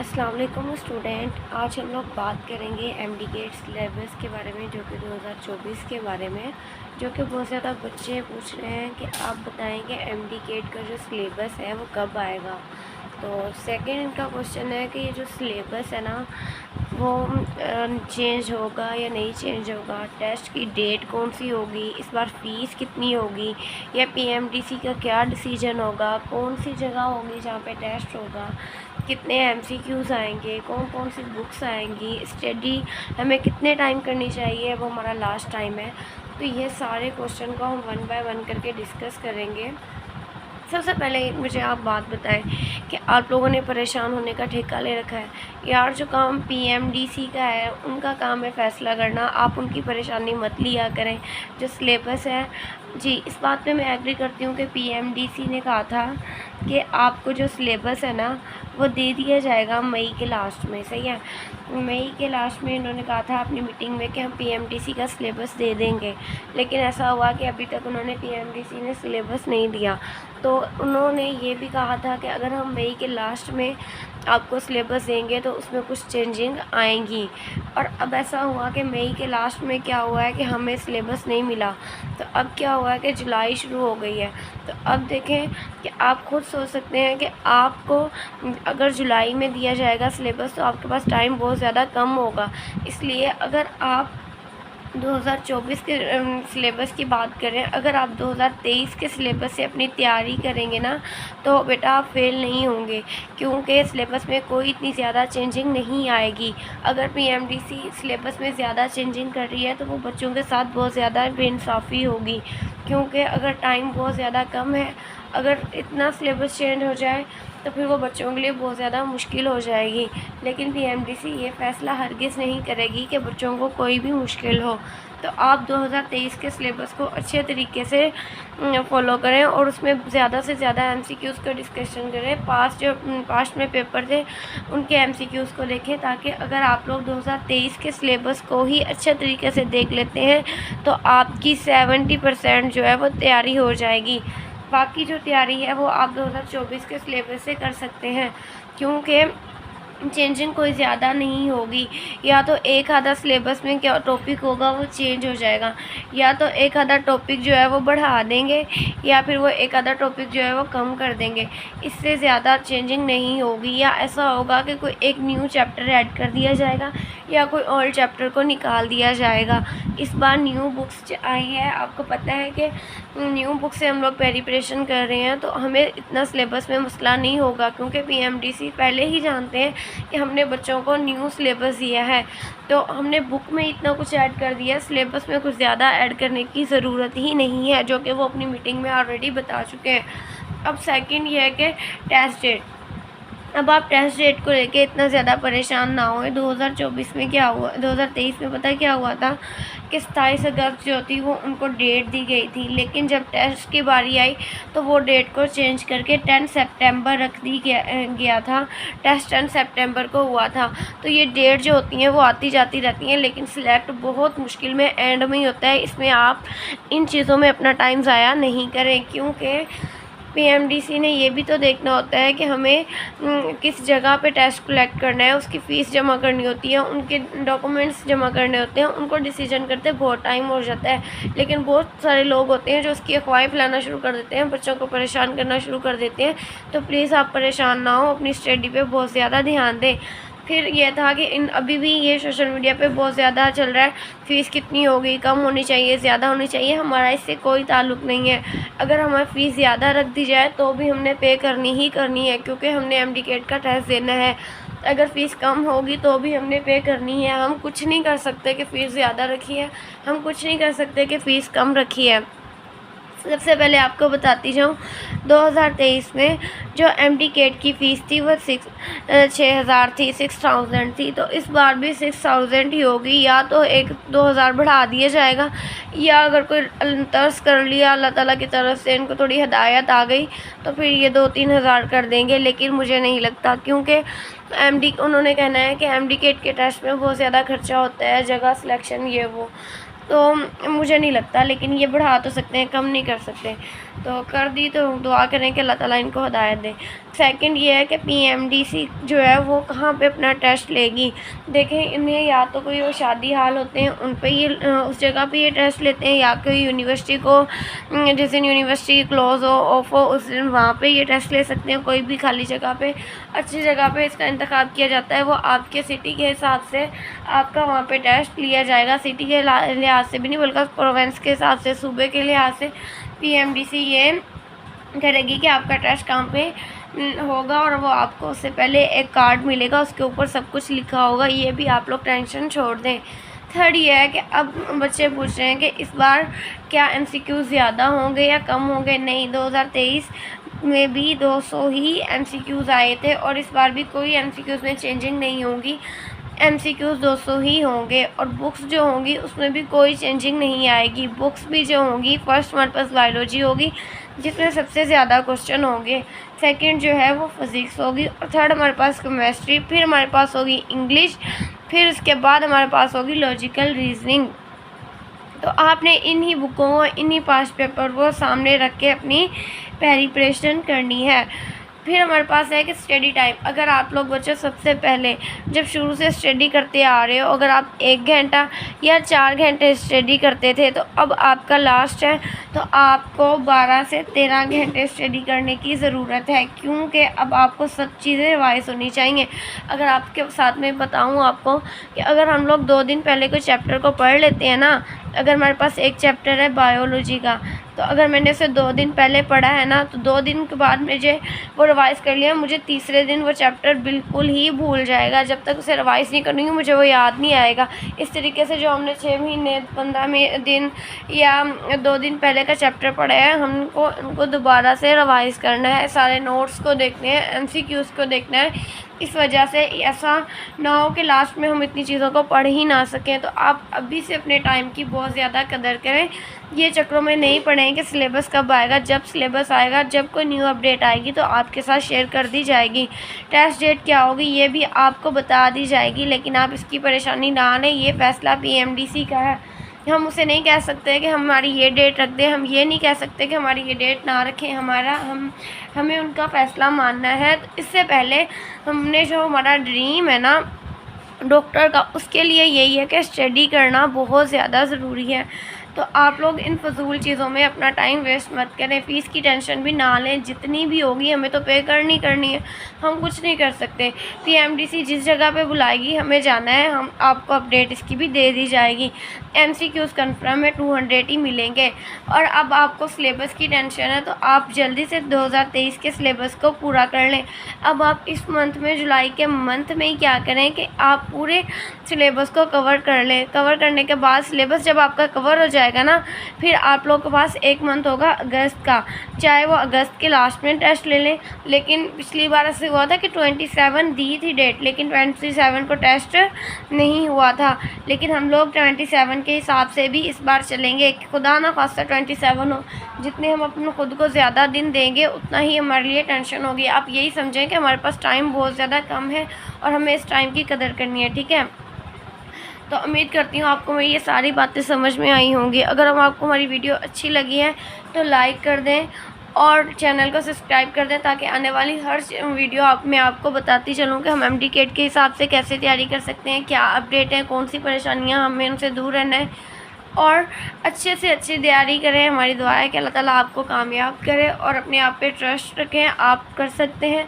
अस्सलाम वालेकुम स्टूडेंट। आज हम लोग बात करेंगे एमडी गेट सिलेबस के बारे में, जो कि 2024 के बारे में, जो कि बहुत ज़्यादा बच्चे पूछ रहे हैं कि आप बताएंगे एमडी गेट का जो सिलेबस है वो कब आएगा। तो सेकंड इनका क्वेश्चन है कि ये जो सिलेबस है ना वो चेंज होगा या नहीं चेंज होगा, टेस्ट की डेट कौन सी होगी, इस बार फ़ीस कितनी होगी, या पीएमडीसी का क्या डिसीजन होगा, कौन सी जगह होगी जहाँ पे टेस्ट होगा, कितने एमसीक्यूज़ आएंगे, कौन कौन सी बुक्स आएंगी, स्टडी हमें कितने टाइम करनी चाहिए, वो हमारा लास्ट टाइम है। तो ये सारे क्वेश्चन को हम वन बाय वन करके डिस्कस करेंगे। सबसे पहले मुझे आप बात बताएं कि आप लोगों ने परेशान होने का ठेका ले रखा है। यार जो काम पीएमडीसी का है उनका काम है फ़ैसला करना, आप उनकी परेशानी मत लिया करें। जो सिलेबस है जी, इस बात पे मैं एग्री करती हूँ कि पीएमडीसी ने कहा था कि आपको जो सिलेबस है ना वो दे दिया जाएगा मई के लास्ट में, सही है। मई के लास्ट में इन्होंने कहा था अपनी मीटिंग में कि हम पीएमडीसी का सिलेबस दे देंगे, लेकिन ऐसा हुआ कि अभी तक उन्होंने पीएमडीसी ने सिलेबस नहीं दिया। तो उन्होंने ये भी कहा था कि अगर हम मई के लास्ट में आपको सिलेबस देंगे तो उसमें कुछ चेंजिंग आएंगी। और अब ऐसा हुआ कि मई के लास्ट में क्या हुआ है कि हमें सिलेबस नहीं मिला। तो अब क्या हुआ है कि जुलाई शुरू हो गई है। तो अब देखें कि आप खुद सोच सकते हैं कि आपको अगर जुलाई में दिया जाएगा सिलेबस तो आपके पास टाइम बहुत ज़्यादा कम होगा। इसलिए अगर आप 2024 के सिलेबस की बात करें, अगर आप 2023 के सिलेबस से अपनी तैयारी करेंगे ना तो बेटा आप फेल नहीं होंगे, क्योंकि सिलेबस में कोई इतनी ज़्यादा चेंजिंग नहीं आएगी। अगर पीएमडीसी सिलेबस में ज़्यादा चेंजिंग कर रही है तो वो बच्चों के साथ बहुत ज़्यादा बेइंसाफ़ी होगी, क्योंकि अगर टाइम बहुत ज़्यादा कम है, अगर इतना सिलेबस चेंज हो जाए तो फिर वो बच्चों के लिए बहुत ज़्यादा मुश्किल हो जाएगी। लेकिन पीएमडीसी ये फ़ैसला हरगिज़ नहीं करेगी कि बच्चों को कोई भी मुश्किल हो। तो आप 2023 के सिलेबस को अच्छे तरीके से फॉलो करें और उसमें ज़्यादा से ज़्यादा एमसीक्यूज़ का डिस्कशन करें। पास्ट में पेपर थे उनके एमसीक्यूज़ को देखें, ताकि अगर आप लोग 2023 के सिलेबस को ही अच्छे तरीके से देख लेते हैं तो आपकी 70% जो है वो तैयारी हो जाएगी। बाकी जो तैयारी है वो आप 2024 के सिलेबस से कर सकते हैं, क्योंकि चेंजिंग कोई ज़्यादा नहीं होगी। या तो एक आधा सिलेबस में क्या टॉपिक होगा वो चेंज हो जाएगा, या तो एक आधा टॉपिक जो है वो बढ़ा देंगे, या फिर वो एक आधा टॉपिक जो है वो कम कर देंगे। इससे ज़्यादा चेंजिंग नहीं होगी। या ऐसा होगा कि कोई एक न्यू चैप्टर ऐड कर दिया जाएगा या कोई ओल्ड चैप्टर को निकाल दिया जाएगा। इस बार न्यू बुक्स आई है, आपको पता है कि न्यू बुक से हम लोग प्रिपरेशन कर रहे हैं, तो हमें इतना सिलेबस में मसला नहीं होगा, क्योंकि पीएमडीसी पहले ही जानते हैं कि हमने बच्चों को न्यू सिलेबस दिया है, तो हमने बुक में इतना कुछ ऐड कर दिया, सिलेबस में कुछ ज़्यादा ऐड करने की ज़रूरत ही नहीं है, जो कि वो अपनी मीटिंग में ऑलरेडी बता चुके हैं। अब सेकंड ये है कि टेस्ट डेट। अब आप टेस्ट डेट को लेके इतना ज़्यादा परेशान ना होए। 2024 में क्या हुआ, 2023 में पता है क्या हुआ था कि 27 अगस्त जो थी वो उनको डेट दी गई थी, लेकिन जब टेस्ट की बारी आई तो वो डेट को चेंज करके 10 सितंबर रख दी गया था। टेस्ट 10 सितंबर को हुआ था। तो ये डेट जो होती हैं वो आती जाती रहती हैं, लेकिन सिलेक्ट बहुत मुश्किल में एंड में ही होता है। इसमें आप इन चीज़ों में अपना टाइम ज़ाया नहीं करें, क्योंकि पीएमडीसी ने ये भी तो देखना होता है कि हमें किस जगह पे टेस्ट कलेक्ट करना है, उसकी फ़ीस जमा करनी होती है, उनके डॉक्यूमेंट्स जमा करने होते हैं, उनको डिसीजन करते बहुत टाइम हो जाता है। लेकिन बहुत सारे लोग होते हैं जो उसकी अफवाहें फैलाना शुरू कर देते हैं, बच्चों को परेशान करना शुरू कर देते हैं। तो प्लीज़ आप परेशान ना हो, अपनी स्टडी पे बहुत ज़्यादा ध्यान दें। फिर यह था कि अभी भी ये सोशल मीडिया पे बहुत ज़्यादा चल रहा है, फ़ीस कितनी होगी, कम होनी चाहिए, ज़्यादा होनी चाहिए। हमारा इससे कोई ताल्लुक़ नहीं है। अगर हमारी फ़ीस ज़्यादा रख दी जाए तो भी हमने पे करनी ही करनी है, क्योंकि हमने एमडी गेट का टेस्ट देना है। अगर फ़ीस कम होगी तो भी हमने पे करनी है। हम कुछ नहीं कर सकते कि फ़ीस ज़्यादा रखी है, हम कुछ नहीं कर सकते कि फ़ीस कम रखी है। सबसे पहले आपको बताती जाऊँ, 2023 में जो एमडी गेट की फ़ीस थी वो 6,000 थी, 6,000 थी। तो इस बार भी 6,000 ही होगी। या तो 1-2 हज़ार बढ़ा दिया जाएगा, या अगर कोई तरस कर लिया अल्लाह ताला की तरफ से, इनको थोड़ी हिदायत आ गई तो फिर ये 2-3 हज़ार कर देंगे। लेकिन मुझे नहीं लगता, क्योंकि उन्होंने कहना है कि एमडी गेट के टेस्ट में बहुत ज़्यादा खर्चा होता है, जगह सिलेक्शन ये वो। तो मुझे नहीं लगता, लेकिन ये बढ़ा तो सकते हैं, कम नहीं कर सकते। तो कर दी तो दुआ करें कि अल्लाह ताला इनको हिदायत दे। सेकंड ये है कि पीएमडीसी जो है वो कहाँ पे अपना टेस्ट लेगी। देखें, इन्हें या तो कोई वो शादी हाल होते हैं उन पे ये उस जगह पे ये टेस्ट लेते हैं, या कोई यूनिवर्सिटी को जिस दिन यूनिवर्सिटी क्लोज़ हो ऑफ हो उस दिन वहाँ पे ये टेस्ट ले सकते हैं। कोई भी खाली जगह पे, अच्छी जगह पे इसका इंतखाब किया जाता है। वो आपके सिटी के हिसाब से आपका वहाँ पे टेस्ट लिया जाएगा। सिटी के लिहाज से भी नहीं, बल्कि प्रोविंस के हिसाब से, सूबे के लिहाज से पीएमडीसी ये करेगी कि आपका टेस्ट कहाँ पे होगा, और वो आपको उससे पहले एक कार्ड मिलेगा, उसके ऊपर सब कुछ लिखा होगा। ये भी आप लोग टेंशन छोड़ दें। थर्ड ये है कि अब बच्चे पूछ रहे हैं कि इस बार क्या एमसीक्यू ज़्यादा होंगे या कम होंगे। नहीं, 2023 में भी 200 ही एमसीक्यूज़ आए थे, और इस बार भी कोई एमसीक्यूज़ में चेंजिंग नहीं होगी। एमसीक्यूज़ 200 ही होंगे, और बुक्स जो होंगी उसमें भी कोई चेंजिंग नहीं आएगी। बुक्स भी जो होंगी, फर्स्ट हमारे पास बायोलॉजी होगी जिसमें सबसे ज़्यादा क्वेश्चन होंगे, सेकंड जो है वो फिज़िक्स होगी, और थर्ड हमारे पास केमिस्ट्री, फिर हमारे पास होगी इंग्लिश, फिर उसके बाद हमारे पास होगी लॉजिकल रीजनिंग। तो आपने इन्हीं बुकों को, इन्हीं पास पेपर को सामने रख के अपनी प्रिपरेशन करनी है। फिर हमारे पास है कि स्टडी टाइम। अगर आप लोग बच्चे सबसे पहले जब शुरू से स्टडी करते आ रहे हो, अगर आप 1 घंटा या 4 घंटे स्टडी करते थे, तो अब आपका लास्ट है, तो आपको 12 से 13 घंटे स्टडी करने की ज़रूरत है, क्योंकि अब आपको सब चीज़ें रिवाइज होनी चाहिए। अगर आपके साथ में बताऊँ आपको कि अगर हम लोग 2 दिन पहले कोई चैप्टर को पढ़ लेते हैं ना, अगर हमारे पास एक चैप्टर है बायोलॉजी का, तो अगर मैंने उसे 2 दिन पहले पढ़ा है ना, तो 2 दिन के बाद मुझे वो रिवाइज़ कर लिया, मुझे तीसरे दिन वो चैप्टर बिल्कुल ही भूल जाएगा। जब तक उसे रिवाइज़ नहीं करूँगी मुझे वो याद नहीं आएगा। इस तरीके से जो हमने 6 महीने 15 दिन या 2 दिन पहले का चैप्टर पढ़ा है, हमको उनको दोबारा से रिवाइज़ करना है, सारे नोट्स को देखने हैं, एमसीक्यूज़ को देखना है। इस वजह से ऐसा ना हो कि लास्ट में हम इतनी चीज़ों को पढ़ ही ना सकें। तो आप अभी से अपने टाइम की बहुत ज़्यादा कदर करें। ये चक्रों में नहीं पढ़ें कि सिलेबस कब आएगा। जब सिलेबस आएगा, जब कोई न्यू अपडेट आएगी तो आपके साथ शेयर कर दी जाएगी। टेस्ट डेट क्या होगी ये भी आपको बता दी जाएगी, लेकिन आप इसकी परेशानी ना लें। ये फ़ैसला पीएमडीसी का है। हम उसे नहीं कह सकते कि हमारी ये डेट रख दें, हम ये नहीं कह सकते कि हमारी ये डेट ना रखें। हमें उनका फ़ैसला मानना है। तो इससे पहले हमने जो हमारा ड्रीम है ना डॉक्टर का, उसके लिए यही है कि स्टडी करना बहुत ज़्यादा ज़रूरी है। तो आप लोग इन फजूल चीज़ों में अपना टाइम वेस्ट मत करें। फ़ीस की टेंशन भी ना लें, जितनी भी होगी हमें तो पे करनी है, हम कुछ नहीं कर सकते। पीएमडीसी जिस जगह पे बुलाएगी हमें जाना है, हम आपको अपडेट इसकी भी दे दी जाएगी। एमसीक्यूज़ कन्फर्म है 200 ही मिलेंगे। और अब आपको सिलेबस की टेंशन है, तो आप जल्दी से 2023 के सिलेबस को पूरा कर लें। अब आप इस मंथ में, जुलाई के मंथ में ही क्या करें कि आप पूरे सिलेबस को कवर कर लें। कवर करने के बाद सिलेबस जब आपका कवर हो जाएगा ना, फिर आप लोग के पास 1 मंथ होगा अगस्त का, चाहे वो अगस्त के लास्ट में टेस्ट ले लें। लेकिन पिछली बार ऐसे हुआ था कि 27 दी थी डेट, लेकिन 27 को टेस्ट नहीं हुआ था। लेकिन हम लोग 27 के हिसाब से भी इस बार चलेंगे। खुदा ना खास्ता 27 हो, जितने हम अपने खुद को ज़्यादा दिन देंगे उतना ही हमारे लिए टेंशन होगी। आप यही समझें कि हमारे पास टाइम बहुत ज़्यादा कम है और हमें इस टाइम की कदर करनी है, ठीक है। तो उम्मीद करती हूँ आपको मेरी ये सारी बातें समझ में आई होंगी। अगर आपको हमारी वीडियो अच्छी लगी है तो लाइक कर दें और चैनल को सब्सक्राइब कर दें, ताकि आने वाली हर वीडियो मैं आपको बताती चलूँ कि हम एमडी केट के हिसाब से कैसे तैयारी कर सकते हैं, क्या अपडेट है, कौन सी परेशानियाँ, हमें उनसे दूर रहना है और अच्छे से अच्छी तैयारी करें। हमारी दुआ है कि अल्लाह ताला आपको कामयाब करे और अपने आप पे ट्रस्ट रखें, आप कर सकते हैं।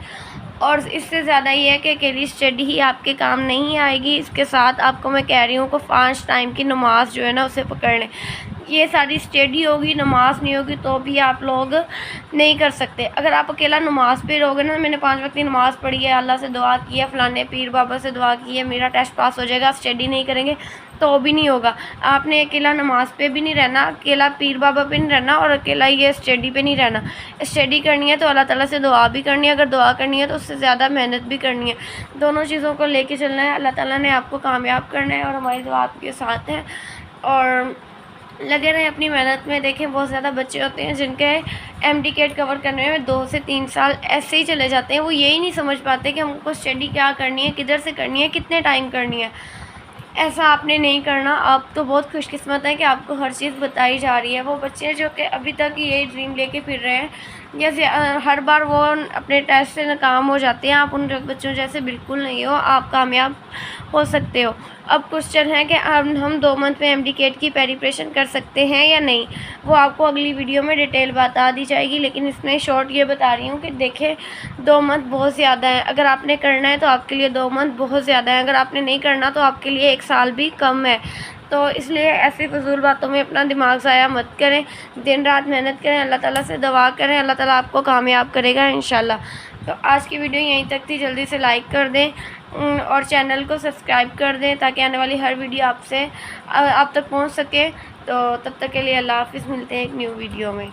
और इससे ज़्यादा ये है कि अकेली स्टडी ही आपके काम नहीं आएगी, इसके साथ आपको मैं कह रही हूँ कि 5 टाइम की नमाज़ जो है ना उसे पकड़ लें। ये सारी स्टडी होगी, नमाज नहीं होगी तो भी आप लोग नहीं कर सकते। अगर आप अकेला नमाज पे रहोगे ना, मैंने 5 वक्त की नमाज़ पढ़ी है, अल्लाह से दुआ की है, फ़लाने पीर बाबा से दुआ की है, मेरा टेस्ट पास हो जाएगा, स्टडी नहीं करेंगे तो भी नहीं होगा। आपने अकेला नमाज पे भी नहीं रहना, अकेला पीर बाबा पे नहीं रहना और अकेला ये स्टडी पे नहीं रहना। स्टडी करनी है तो अल्लाह ताला से दुआ भी करनी है, अगर दुआ करनी है तो उससे ज़्यादा मेहनत भी करनी है। दोनों चीज़ों को लेके चलना है। अल्लाह ताला ने आपको कामयाब करना है और हमारी दुआ आपके साथ है। और लगे रहें अपनी मेहनत में। देखें, बहुत ज़्यादा बच्चे होते हैं जिनके एमडी केट कवर करने में 2 से 3 साल ऐसे ही चले जाते हैं। वो यही नहीं समझ पाते कि हमको स्टडी क्या करनी है, किधर से करनी है, कितने टाइम करनी है। ऐसा आपने नहीं करना। आप तो बहुत खुशकिस्मत हैं कि आपको हर चीज़ बताई जा रही है। वो बच्चे जो कि अभी तक ये ड्रीम लेके फिर रहे हैं, जैसे हर बार वो अपने टेस्ट से नाकाम हो जाते हैं, आप उन बच्चों जैसे बिल्कुल नहीं हो, आप कामयाब हो सकते हो। अब क्वेश्चन है कि हम 2 मंथ में एमडी-केट की प्रिपरेशन कर सकते हैं या नहीं, वो आपको अगली वीडियो में डिटेल बता दी जाएगी। लेकिन इसमें शॉर्ट ये बता रही हूँ कि देखें 2 मंथ बहुत ज़्यादा है। अगर आपने करना है तो आपके लिए 2 मंथ बहुत ज़्यादा है, अगर आपने नहीं करना तो आपके लिए 1 साल भी कम है। तो इसलिए ऐसी फ़िज़ूल बातों में अपना दिमाग ज़ाया मत करें, दिन रात मेहनत करें, अल्लाह ताला से दुआ करें, अल्लाह ताला आपको कामयाब करेगा इंशाल्लाह। तो आज की वीडियो यहीं तक थी, जल्दी से लाइक कर दें और चैनल को सब्सक्राइब कर दें ताकि आने वाली हर वीडियो आप तक पहुंच सके। तो तब तक के लिए अल्लाह हाफ़िज़, मिलते हैं एक न्यू वीडियो में।